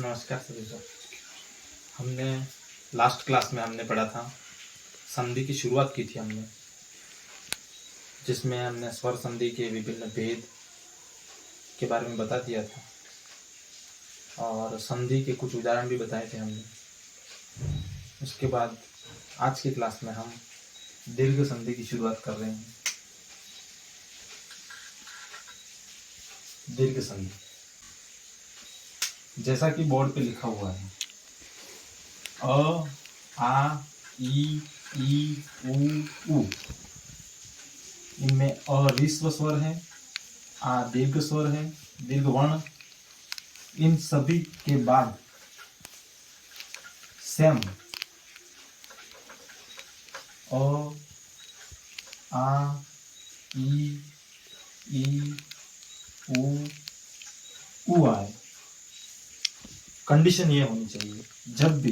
नमस्कार सभी को। हमने लास्ट क्लास में हमने पढ़ा था, संधि की शुरुआत की थी हमने, जिसमें हमने स्वर संधि के विभिन्न भेद के बारे में बता दिया था और संधि के कुछ उदाहरण भी बताए थे हमने। उसके बाद आज की क्लास में हम दीर्घ संधि की शुरुआत कर रहे हैं। दीर्घ संधि जैसा कि बोर्ड पे लिखा हुआ है, अ, आ, ई, उ। इनमें अ ऋस्व स्वर है, आ दीर्घ स्वर है, दीर्घ वर्ण। इन सभी के बाद सेम अ, आ, ई, उ आए। कंडीशन ये होनी चाहिए, जब भी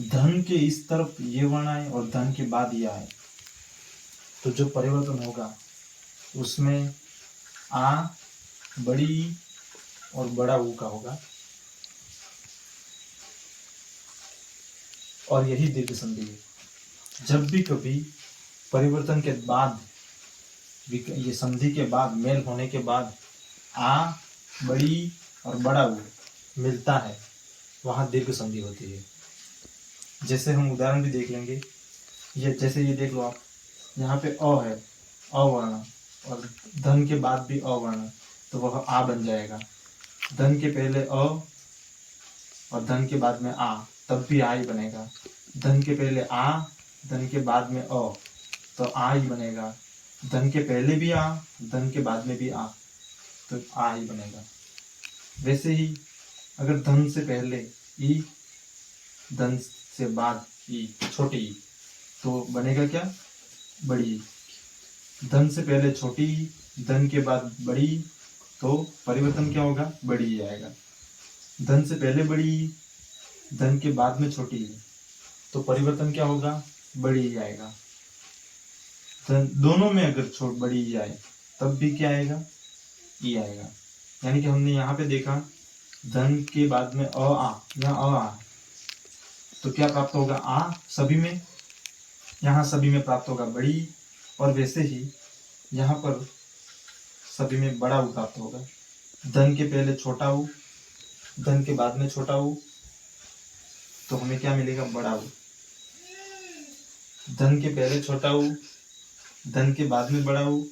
धन के इस तरफ ये वर्ण आए और धन के बाद ये आए, तो जो परिवर्तन होगा उसमें आ बड़ी और बड़ा ऊ का होगा, और यही दीर्घ संधि है। जब भी कभी परिवर्तन के बाद, ये संधि के बाद, मेल होने के बाद आ बड़ी और बड़ा ऊ मिलता है, वहां दीर्घ संधि होती है। जैसे हम उदाहरण भी देख लेंगे। जैसे ये देख लो आप, यहाँ पे अ है, अवर्ण, और धन के बाद भी अवर्ण, तो वह आ बन जाएगा। धन के पहले अ और धन के बाद में आ, तब भी आ ही बनेगा। धन के पहले आ, धन के बाद में अ, तो आ ही बनेगा। धन के पहले भी आ, धन के बाद में भी आ, तो आ ही बनेगा। वैसे ही अगर धन से पहले ई, धन से बाद ई, छोटी ई, तो बनेगा क्या? बड़ी ई। धन से पहले छोटी ई, धन के बाद बड़ी ई, तो परिवर्तन क्या होगा? बड़ी ई आएगा। धन से पहले बड़ी ई, धन के बाद में छोटी ई, तो परिवर्तन क्या होगा? बड़ी ई आएगा। धन दोनों में अगर बड़ी ई आए, तब भी क्या आएगा? ई आएगा। यानी कि हमने यहाँ पे देखा, धन के बाद में अ आ, यहाँ अ आ, तो क्या प्राप्त होगा? आ सभी में, यहाँ सभी में प्राप्त होगा बड़ी, और वैसे ही यहाँ पर सभी में बड़ा ऊ प्राप्त होगा। धन के पहले छोटा ऊ, धन के बाद में छोटा ऊ, तो हमें क्या मिलेगा? बड़ा ऊ। धन के पहले छोटा ऊ, धन के बाद में बड़ा ऊ,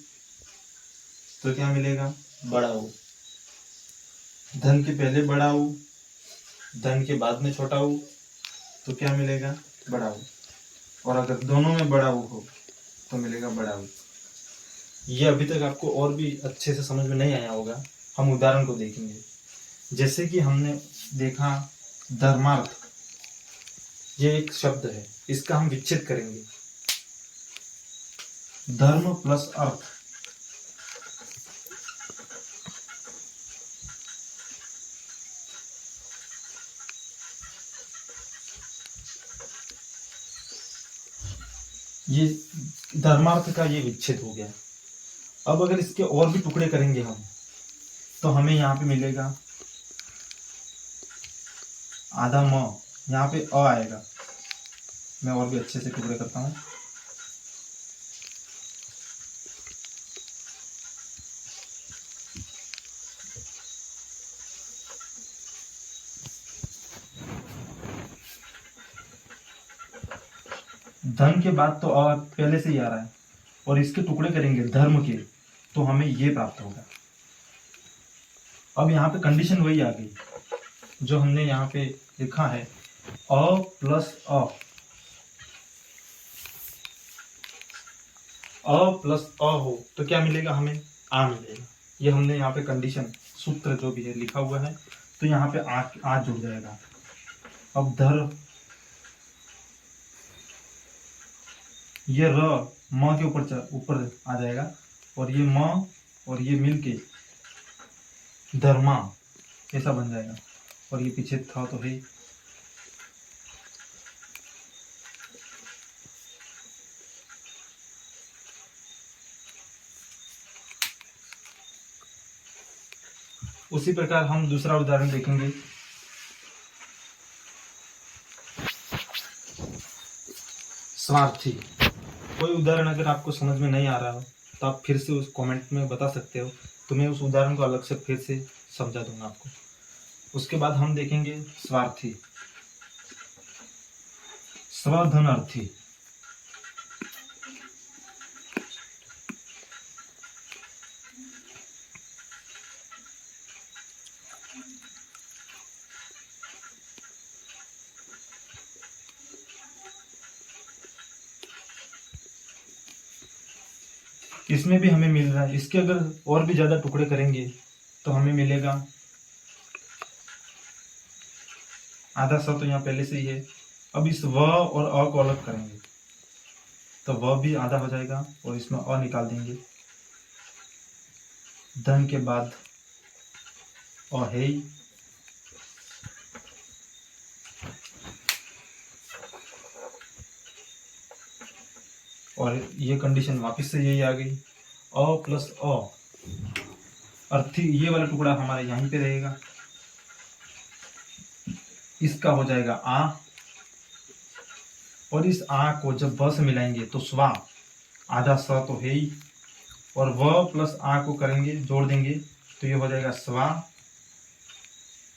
तो क्या मिलेगा? बड़ा ऊ। धन के पहले बड़ा ऊ, धन के बाद में छोटा ऊ, तो क्या मिलेगा? बड़ा ऊ। और अगर दोनों में बड़ा ऊ हो, तो मिलेगा बड़ा ऊ। ये अभी तक आपको और भी अच्छे से समझ में नहीं आया होगा, हम उदाहरण को देखेंगे। जैसे कि हमने देखा धर्मार्थ, ये एक शब्द है, इसका हम विच्छेद करेंगे। धर्म प्लस अर्थ, ये धर्मार्थ का ये विच्छेद हो गया। अब अगर इसके और भी टुकड़े करेंगे हम, तो हमें यहाँ पे मिलेगा आधा म, यहाँ पे अ आएगा। मैं और भी अच्छे से टुकड़े करता हूँ। धन के बाद तो अ पहले से ही आ रहा है, और इसके टुकड़े करेंगे धर्म के, तो हमें ये प्राप्त होगा। अब यहाँ पे कंडीशन वही आ गई जो हमने यहाँ पे लिखा है, अ प्लस अ, अ प्लस अ हो तो क्या मिलेगा? हमें आ मिलेगा। ये हमने यहाँ पे कंडीशन, सूत्र जो भी है लिखा हुआ है, तो यहाँ पे आ जुड़ जाएगा। अब ये र म के ऊपर आ जाएगा, और ये म और ये मिलके धर्मा ऐसा बन जाएगा, और ये पीछे था तो है। उसी प्रकार हम दूसरा उदाहरण देखेंगे। स्वार्थी। कोई उदाहरण अगर आपको समझ में नहीं आ रहा हो तो आप फिर से उस कमेंट में बता सकते हो, तो मैं उस उदाहरण को अलग से फिर से समझा दूंगा आपको। उसके बाद हम देखेंगे स्वार्थी। स्वधनार्थी। इसमें भी हमें मिल रहा है, इसके अगर और भी ज्यादा टुकड़े करेंगे तो हमें मिलेगा आधा स, तो यहाँ पहले से ही है। अब इस व और अ को अलग करेंगे तो व भी आधा हो जाएगा और इसमें अ निकाल देंगे। धन के बाद अ है ही, और ये कंडीशन वापस से यही आ गई। अ प्लस अ, अर्थी ये वाला टुकड़ा हमारे यहीं पे रहेगा, इसका हो जाएगा आ, और इस आ को जब व से मिलाएंगे तो स्वा, आधा स तो है ही, और व प्लस आ को करेंगे जोड़ देंगे तो ये हो जाएगा स्वा,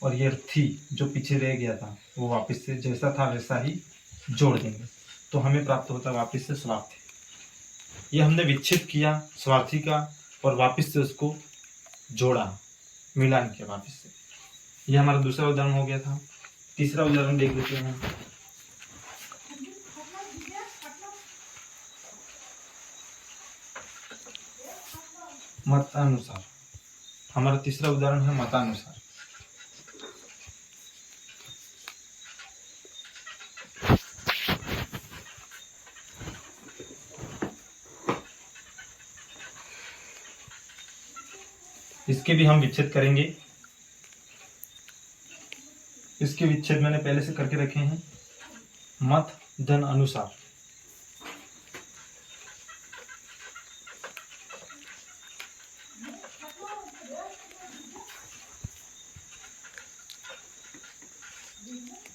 और ये थी जो पीछे रह गया था वो वापस से जैसा था वैसा ही जोड़ देंगे तो हमें प्राप्त होता है वापस से स्वार्थी। ये हमने विच्छेद किया स्वार्थी का और वापस से उसको जोड़ा, मिलान किया वापस से। ये हमारा दूसरा उदाहरण हो गया था। तीसरा उदाहरण देख लेते हैं। मतानुसार। हमारा तीसरा उदाहरण है मतानुसार। इसके भी हम विच्छेद करेंगे। इसके विच्छेद मैंने पहले से करके रखे हैं। मत धन अनुसार।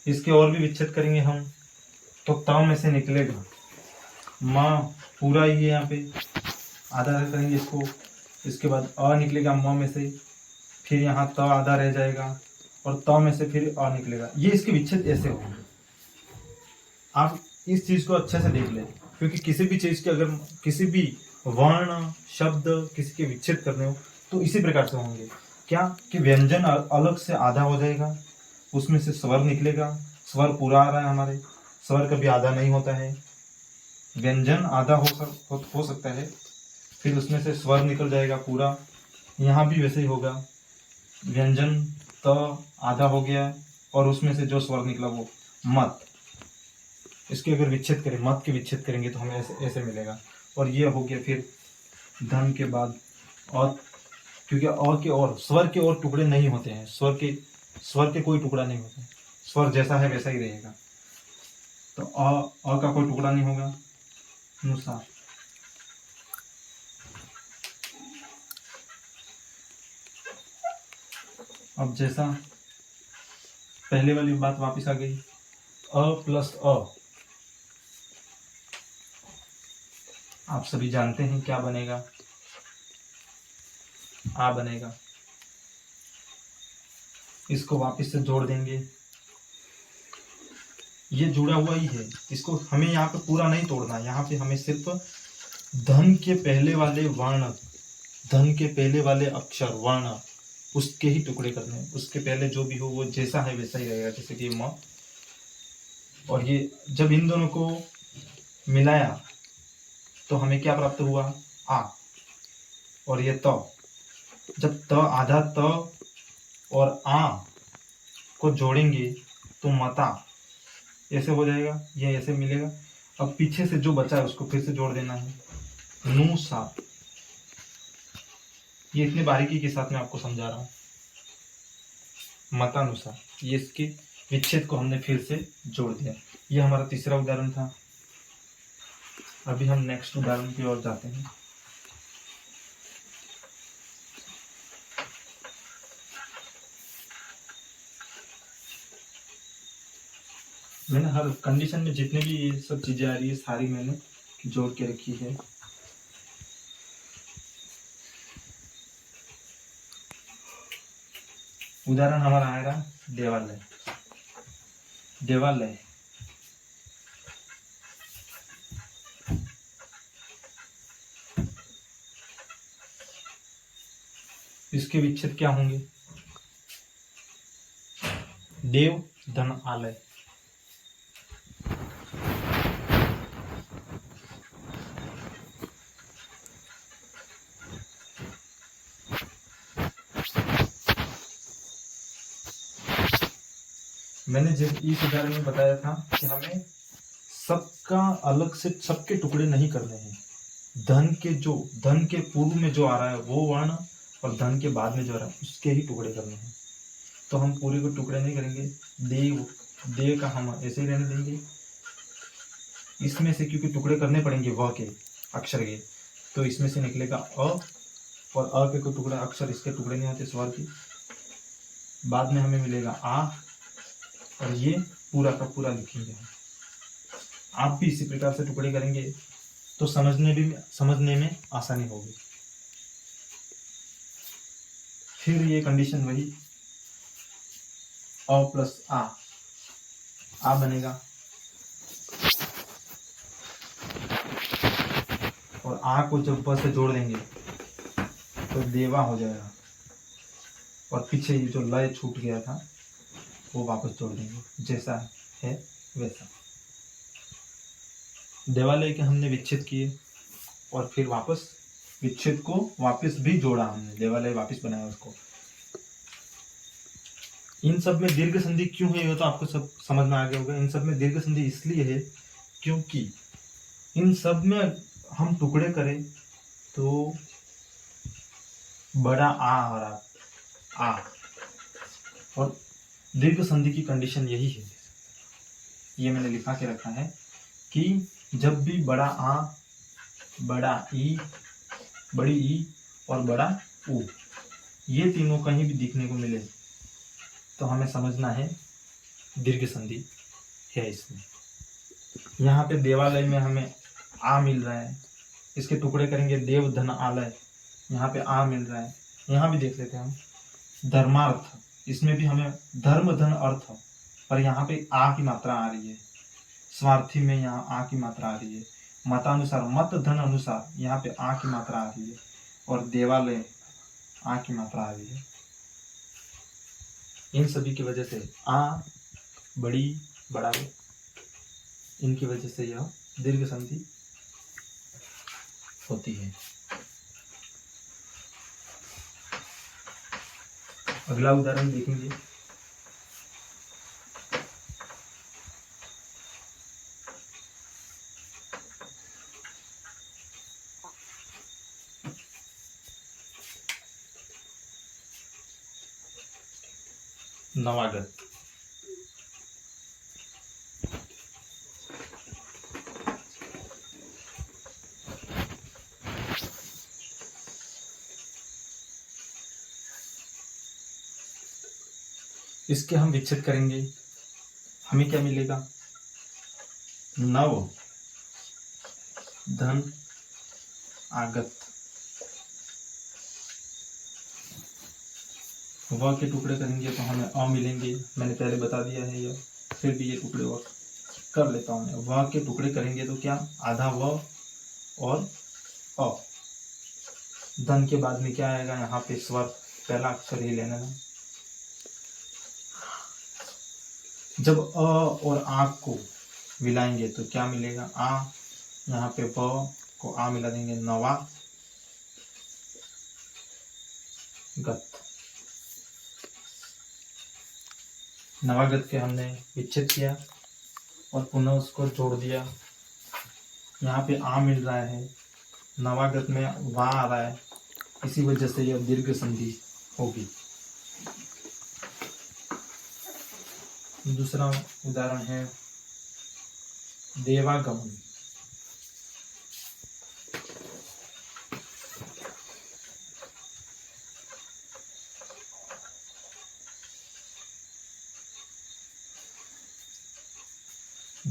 इसके और भी विच्छेद करेंगे हम तो त में से निकलेगा माँ, पूरा ही है यहाँ पे, आधा करेंगे इसको। इसके बाद अ निकलेगा म में से, फिर यहाँ त आधा रह जाएगा और त में से फिर अ निकलेगा। ये इसके विच्छेद ऐसे होंगे। आप इस चीज को अच्छे से देख लें, क्योंकि किसी भी चीज के अगर किसी भी वर्ण शब्द किसी के विच्छेद करने हो तो इसी प्रकार से होंगे। क्या कि व्यंजन अलग से आधा हो जाएगा, उसमें से स्वर निकलेगा। स्वर पूरा आ रहा है हमारे, स्वर कभी आधा नहीं होता है। व्यंजन आधा हो सकता है, फिर उसमें से स्वर निकल जाएगा पूरा। यहाँ भी वैसे ही होगा, व्यंजन त आधा हो गया और उसमें से जो स्वर निकला वो मत। इसके अगर विच्छेद करें, मत के विच्छेद करेंगे तो हमें ऐसे ऐसे मिलेगा। और ये हो गया फिर धन के बाद और, क्योंकि अ के और स्वर के और टुकड़े नहीं होते हैं, स्वर के कोई टुकड़ा नहीं होता है, स्वर जैसा है वैसा ही रहेगा। तो अ का कोई टुकड़ा नहीं होगा। अनुसार। अब जैसा पहले वाली बात वापस आ गई, अ प्लस अ, आप सभी जानते हैं क्या बनेगा, आ बनेगा। इसको वापस से जोड़ देंगे, ये जुड़ा हुआ ही है, इसको हमें यहाँ पे पूरा नहीं तोड़ना, यहाँ पे हमें सिर्फ धन के पहले वाले वर्ण, धन के पहले वाले अक्षर वर्ण उसके ही टुकड़े करने हैं। उसके पहले जो भी हो वो जैसा है वैसा ही रहेगा, जैसे कि म। और ये जब इन दोनों को मिलाया तो हमें क्या प्राप्त हुआ, आ। और ये त, जब त आधा त और आ को जोड़ेंगे तो मता ऐसे हो जाएगा, ये ऐसे मिलेगा। अब पीछे से जो बचा है उसको फिर से जोड़ देना है, नु सा। ये इतने बारीकी के साथ मैं आपको समझा रहा हूं। मतानुसार, ये इसके विच्छेद को हमने फिर से जोड़ दिया। ये हमारा तीसरा उदाहरण था। अभी हम नेक्स्ट उदाहरण की ओर जाते हैं। मैंने हर कंडीशन में जितने भी ये सब चीजें आ रही है सारी मैंने जोड़ के रखी है। उदाहरण हमारा आएगा देवालय। देवालय इसके विच्छेद क्या होंगे? देव धन आलय। मैंने जिस इस उदाहरण में बताया था कि हमें सबका अलग से सबके टुकड़े नहीं करने हैं। धन के पूर्व में जो आ रहा है वो वर्ण और धन के बाद में जो आ रहा है उसके ही टुकड़े करने हैं। तो हम पूरे को टुकड़े नहीं करेंगे। देव का हम ऐसे ही रहने देंगे। इसमें से क्योंकि टुकड़े करने पड़ेंगे वह के अक्षर के, तो इसमें से निकलेगा और अ के कोई टुकड़ा अक्षर इसके टुकड़े नहीं होते स्वर के। बाद में हमें मिलेगा आ और ये पूरा का पूरा लिखेंगे हम। आप भी इसी प्रकार से टुकड़े करेंगे तो समझने में आसानी होगी। फिर ये कंडीशन वही अ प्लस आ बनेगा और आ को जब ब से जोड़ देंगे तो देवा हो जाएगा और पीछे ये जो लय छूट गया था वो वापस जोड़ देंगे जैसा है वैसा। देवालय के हमने विच्छेद किए और फिर वापस विच्छेद को वापस भी जोड़ा हमने, देवालय वापस बनाया उसको। इन सब में दीर्घ संधि क्यों है ये तो आपको सब समझ में आ गया होगा। इन सब में दीर्घ संधि इसलिए है क्योंकि इन सब में हम टुकड़े करें तो बड़ा आ रहा आ और दीर्घ संधि की कंडीशन यही है। ये मैंने लिखा के रखा है कि जब भी बड़ा आ, बड़ा ई, बड़ी ई और बड़ा ऊ ये तीनों कहीं भी दिखने को मिले तो हमें समझना है दीर्घ संधि है इसमें। यहाँ पे देवालय में हमें आ मिल रहा है, इसके टुकड़े करेंगे देव धन आलय, यहाँ पे आ मिल रहा है। यहाँ भी देख लेते हैं हम धर्मार्थ, इसमें भी हमें धर्म धन अर्थ, पर यहाँ पे आ की मात्रा आ रही है। स्वार्थी में यहाँ आ की मात्रा आ रही है। मतानुसार मत धन अनुसार यहाँ पे आ की मात्रा आ रही है और देवालय आ की मात्रा आ रही है। इन सभी की वजह से आ बड़ी बड़ा इनकी वजह से यह दीर्घ संधि होती है। अगला उदाहरण देखेंगे। नवागत। इसके हम विच्छेद करेंगे, हमें क्या मिलेगा? नव धन आगत। व के टुकड़े करेंगे तो हमें अ मिलेंगे, मैंने पहले बता दिया है यह, फिर भी ये टुकड़े और कर लेता हूँ मैं। व के टुकड़े करेंगे तो क्या? आधा व और अ। धन के बाद में क्या आएगा? यहाँ पे स्वर पहला अक्षर ही लेना है। जब अ और आ को मिलाएंगे तो क्या मिलेगा? आ, यहाँ पे ब को आ मिला देंगे, नवा गत। नवागत के हमने विच्छेद किया और पुनः उसको जोड़ दिया। यहाँ पे आ मिल रहा है, नवागत में वा आ रहा है, इसी वजह से यह दीर्घ संधि होगी। दूसरा उदाहरण है देवागमन।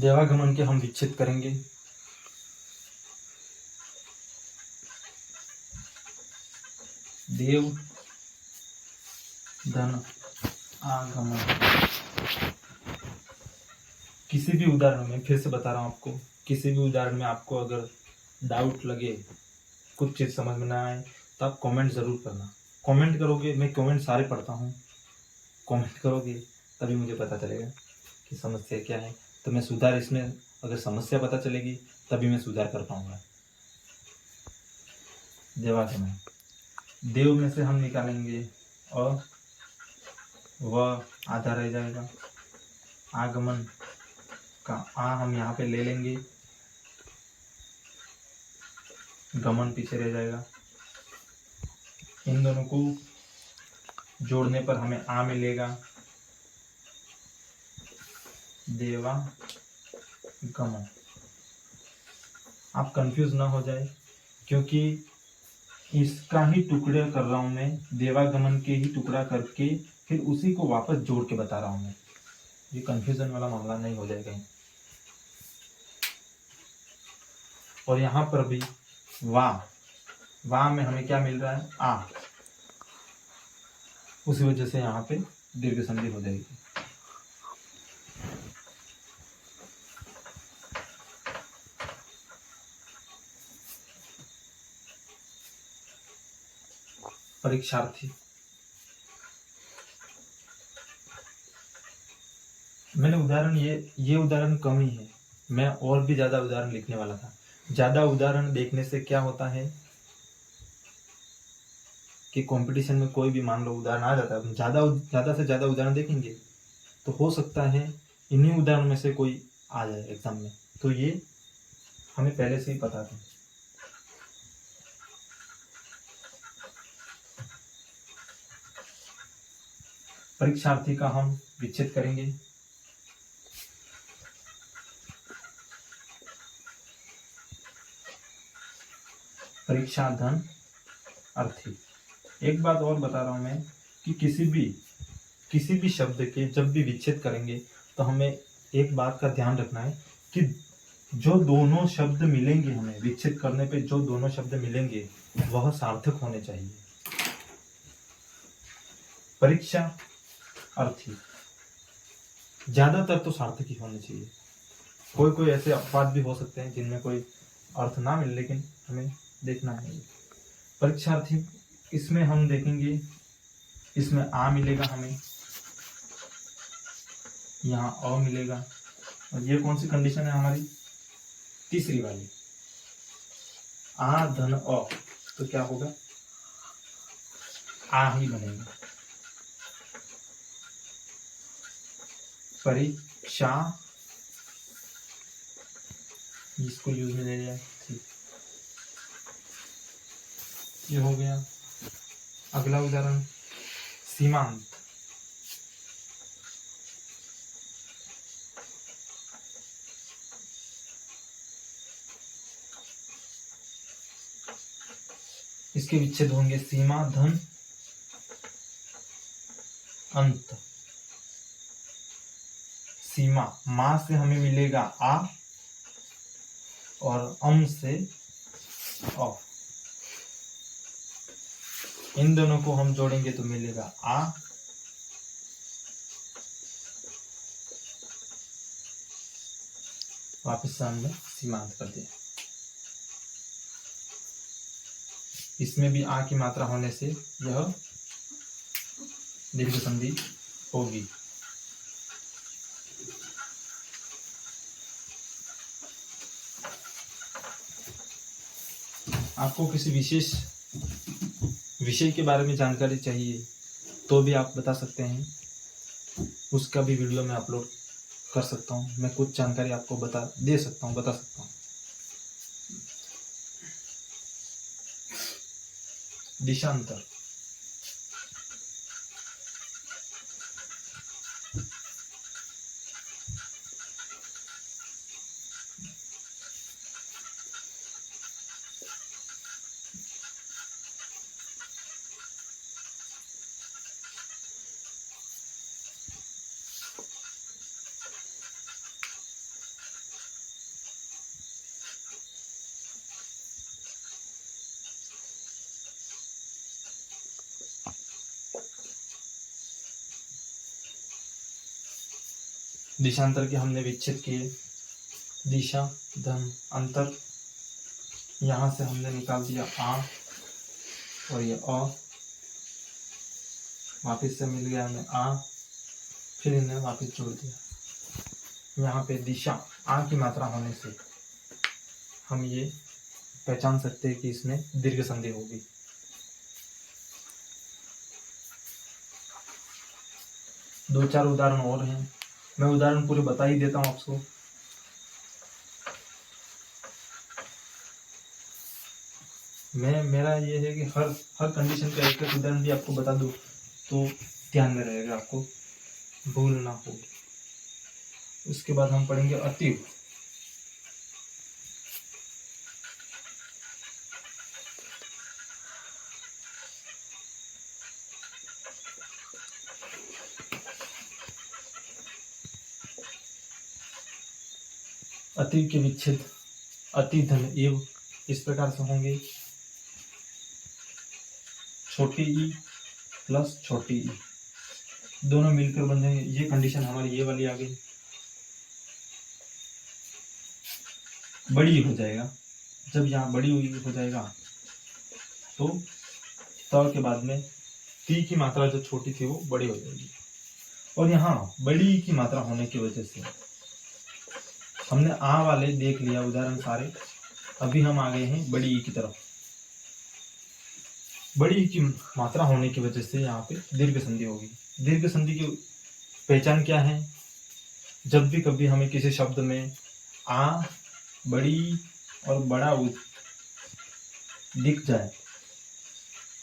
देवागमन के हम विच्छेद करेंगे। देव धन आगमन। किसी भी उदाहरण में, फिर से बता रहा हूं आपको, किसी भी उदाहरण में आपको अगर डाउट लगे, कुछ चीज समझ में ना आए, तो आप कमेंट जरूर करना। कमेंट करोगे, मैं कमेंट सारे पढ़ता हूँ, कमेंट करोगे तभी मुझे पता चलेगा कि समस्या क्या है, तो मैं सुधार, इसमें अगर समस्या पता चलेगी तभी मैं सुधार कर पाऊंगा। देवागमन, देव में से हम निकालेंगे और वह आधा रह जाएगा। आगमन का आ हम यहाँ पे ले लेंगे, गमन पीछे रह जाएगा। इन दोनों को जोड़ने पर हमें आ मिलेगा, देवा गमन। आप कंफ्यूज ना हो जाए, क्योंकि इसका ही टुकड़े कर रहा हूं मैं, देवागमन के ही टुकड़ा करके फिर उसी को वापस जोड़ के बता रहा हूं मैं। ये कंफ्यूजन वाला मामला नहीं हो जाएगा। और यहां पर भी वाह में हमें क्या मिल रहा है, आ, उसी वजह से यहाँ पे दीर्घ संधि हो जाएगी। परीक्षार्थी, मैंने उदाहरण, ये उदाहरण कम ही है, मैं और भी ज्यादा उदाहरण लिखने वाला था। ज्यादा उदाहरण देखने से क्या होता है कि कंपटीशन में कोई भी मान लो उदाहरण आ जाता है, ज्यादा से ज्यादा उदाहरण देखेंगे तो हो सकता है इन्हीं उदाहरण में से कोई आ जाए एग्जाम में, तो ये हमें पहले से ही पता था। परीक्षार्थी का हम विच्छेद करेंगे। परीक्षा धन अर्थी। एक बात और बता रहा हूं मैं कि किसी भी शब्द के जब भी विच्छेद करेंगे तो हमें एक बात का ध्यान रखना है कि जो दोनों शब्द मिलेंगे, हमें विच्छेद करने पे जो दोनों शब्द मिलेंगे वह सार्थक होने चाहिए। परीक्षा अर्थी ज्यादातर तो सार्थक ही होने चाहिए। कोई कोई ऐसे अपवाद भी हो सकते हैं जिनमें कोई अर्थ ना मिले, लेकिन हमें देखना है। परीक्षार्थी, इसमें हम देखेंगे, इसमें आ मिलेगा हमें, यहाँ अ मिलेगा, और ये कौन सी कंडीशन है हमारी, तीसरी वाली, आ धन अ, तो क्या होगा, आ ही बनेगा। परीक्षा, इसको यूज में ले लिया, ठीक, ये हो गया। अगला उदाहरण, सीमांत। इसके विच्छेद होंगे सीमा धन अंत। सीमा, मां से हमें मिलेगा आ और अम से अ, इन दोनों को हम जोड़ेंगे तो मिलेगा आ, वापस से हमने सीमांत कर दिया। इसमें भी आ की मात्रा होने से यह दीर्घ संधि होगी। आपको किसी विशेष विषय के बारे में जानकारी चाहिए तो भी आप बता सकते हैं, उसका भी वीडियो मैं अपलोड कर सकता हूँ। मैं कुछ जानकारी आपको बता सकता हूँ। दिशांतर, दिशांतर के हमने विच्छेद किए, दिशा धन अंतर, यहाँ से हमने निकाल दिया आ और ये अ, वापिस से मिल गया हमें आ, फिर इन्हें वापिस जोड़ दिया। यहाँ पे दिशा आ की मात्रा होने से हम ये पहचान सकते हैं कि इसमें दीर्घ संधि होगी। दो चार उदाहरण और हैं, मैं उदाहरण पूरे बता ही देता हूँ आपको। मेरा ये है कि हर कंडीशन का एक उदाहरण भी आपको बता दूं तो ध्यान में रहेगा, आपको भूल ना हो। उसके बाद हम पढ़ेंगे अतीव। अतीव के विच्छेद अति धन एव इस प्रकार से होंगे, छोटी ई प्लस छोटी ई दोनों मिलकर बन जाएंगे। ये कंडीशन हमारी ये वाली आ गई। बड़ी हो जाएगा, जब यहाँ बड़ी हुई हो जाएगा तो त के बाद में ती की मात्रा जो छोटी थी वो बड़ी हो जाएगी। और यहाँ बड़ी की मात्रा होने की वजह से हमने आ वाले देख लिया उदाहरण सारे, अभी हम आ गए हैं बड़ी ई की तरफ। बड़ी ई की मात्रा होने की वजह से यहाँ पे दीर्घ संधि होगी। दीर्घ संधि की पहचान क्या है? जब भी कभी हमें किसी शब्द में आ बड़ी और बड़ा दिख जाए,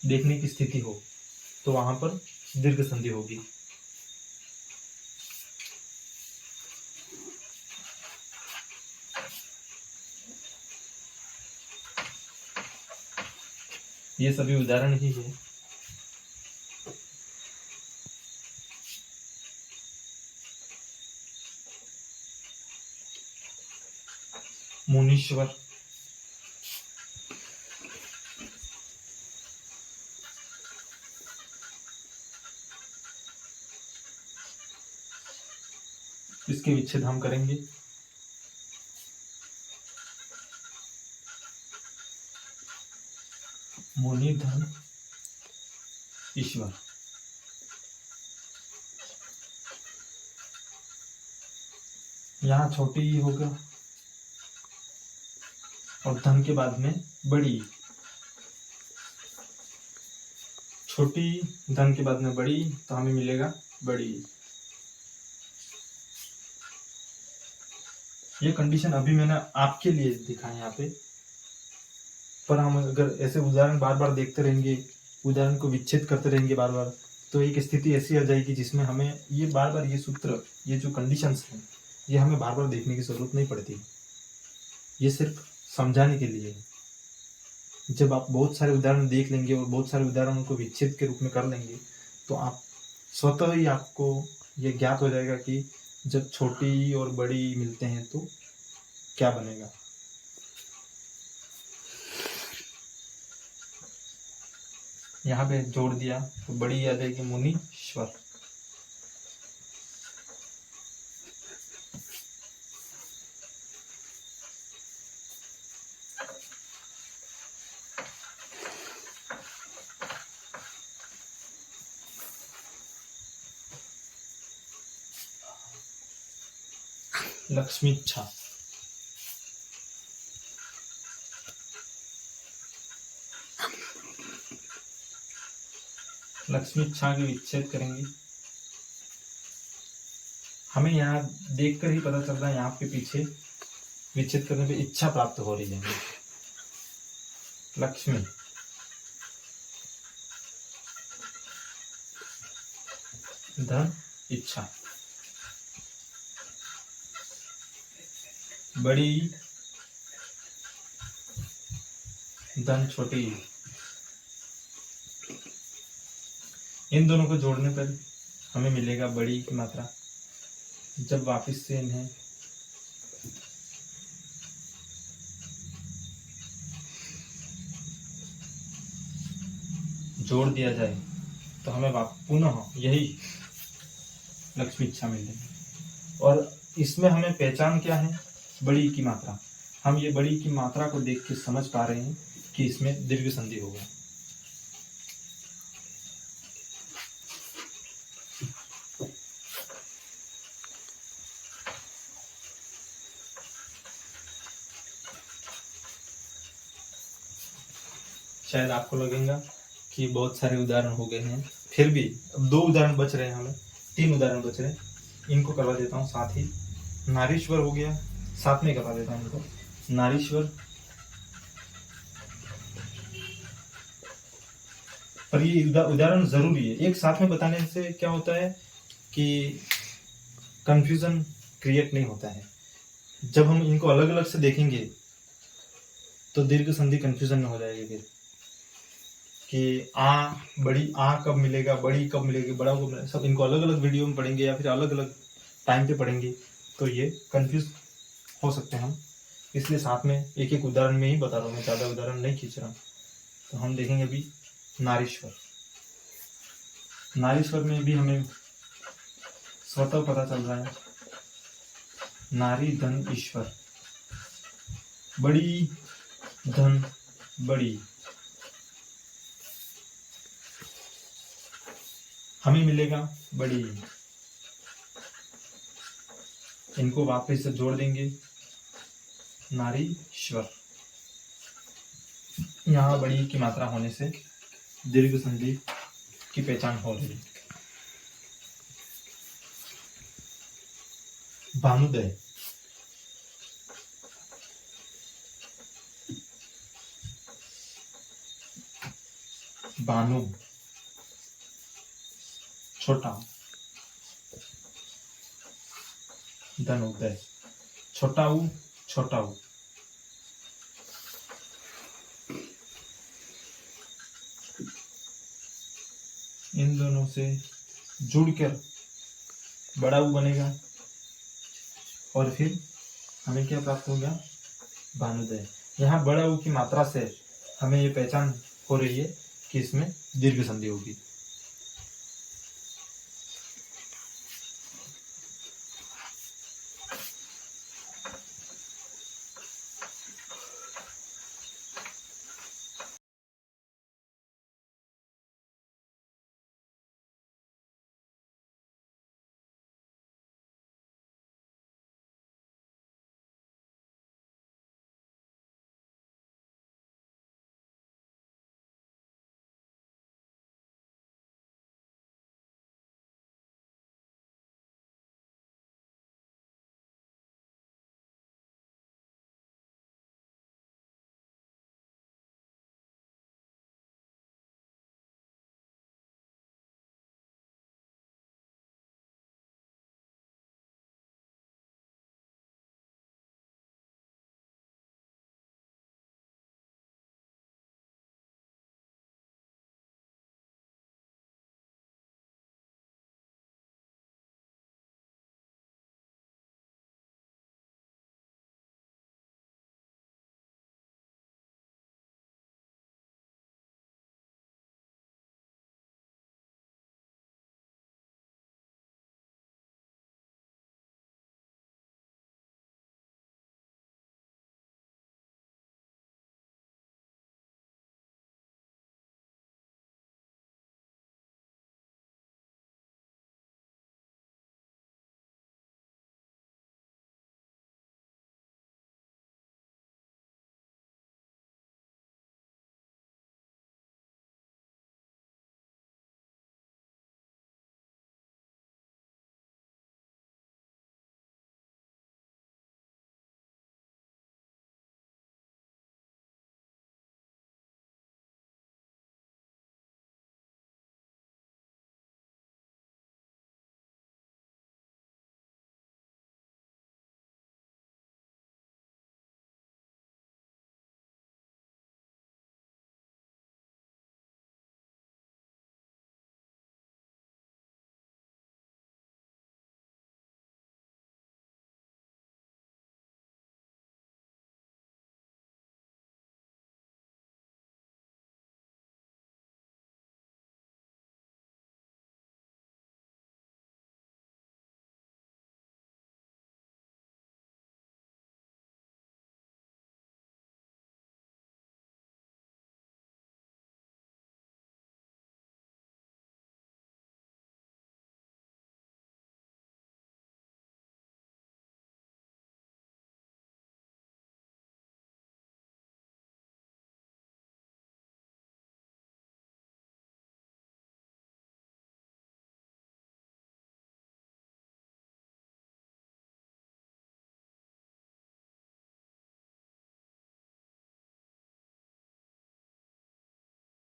देखने की स्थिति हो, तो वहां पर दीर्घ संधि होगी। ये सभी उदाहरण ही है। मुनीश्वर, इसके विच्छेद हम करेंगे। मुनि धन ईश्वर, यहाँ छोटी ई होगा और धन के बाद में बड़ी, छोटी धन के बाद में बड़ी, तो हमें मिलेगा बड़ी। ये कंडीशन अभी मैंने आपके लिए दिखा है यहाँ पे, पर हम अगर ऐसे उदाहरण बार बार देखते रहेंगे, उदाहरण को विच्छेद करते रहेंगे बार बार, तो एक स्थिति ऐसी आ जाएगी जिसमें हमें ये बार बार ये सूत्र, ये जो कंडीशंस हैं, ये हमें बार बार देखने की जरूरत नहीं पड़ती। ये सिर्फ समझाने के लिए। जब आप बहुत सारे उदाहरण देख लेंगे और बहुत सारे उदाहरणों को विच्छेद के रूप में कर लेंगे, तो आप स्वतः ही आपको ये ज्ञात हो जाएगा कि जब छोटी और बड़ी मिलते हैं तो क्या बनेगा। यहाँ पे जोड़ दिया तो बड़ी आ जाएगी मुनीश्वर। लक्ष्मीच्छा, लक्ष्मीच्छा के विच्छेद करेंगे। हमें यहाँ देखकर ही पता चल रहा है, यहाँ पे पीछे विच्छेद करने पे इच्छा प्राप्त हो रही है। लक्ष्मी, धन इच्छा, बड़ी धन छोटी, इन दोनों को जोड़ने पर हमें मिलेगा बड़ी की मात्रा। जब वापस से इन्हें जोड़ दिया जाए तो हमें पुनः यही लक्ष्मीच्छा मिलेगी। और इसमें हमें पहचान क्या है, बड़ी की मात्रा। हम ये बड़ी की मात्रा को देख के समझ पा रहे हैं कि इसमें दीर्घ संधि होगा। शायद आपको लगेगा कि बहुत सारे उदाहरण हो गए हैं, फिर भी अब 2 उदाहरण बच रहे हैं, हमें 3 उदाहरण बच रहे हैं, इनको करवा देता हूँ साथ ही। नारीश्वर हो गया, साथ में करवा देता हूँ इनको। नारीश्वर, पर ये उदाहरण जरूरी है, एक साथ में बताने से क्या होता है कि कंफ्यूजन क्रिएट नहीं होता है। जब हम इनको अलग अलग से देखेंगे तो दीर्घ संधि कंफ्यूजन में हो जाएगी फिर कि बड़ी कब मिलेगा, बड़ी कब मिलेगी, बड़ा कब मिलेगा, सब इनको अलग अलग वीडियो में पढ़ेंगे या फिर अलग अलग टाइम पे पढ़ेंगे तो ये कंफ्यूज हो सकते हैं हम। इसलिए साथ में एक एक उदाहरण में ही बता रहा हूँ, मैं ज़्यादा उदाहरण नहीं खींच रहा हूँ। तो हम देखेंगे अभी नारीश्वर। नारीश्वर में भी हमें स्वतः पता चल रहा है, नारी धन ईश्वर, बड़ी धन बड़ी, हमें मिलेगा बड़ी। इनको वापस से जोड़ देंगे, नारीश्वर। यहाँ बड़ी की मात्रा होने से दीर्घ संधि की पहचान हो रही है। भानुदय, भानु छोटा, धनोदय छोटा ऊ, छोटा ऊ। इन दोनों से जुड़कर बड़ा ऊ बनेगा और फिर हमें क्या प्राप्त होगा, भानुदय। यहाँ बड़ा ऊ की मात्रा से हमें ये पहचान हो रही है कि इसमें दीर्घ संधि होगी।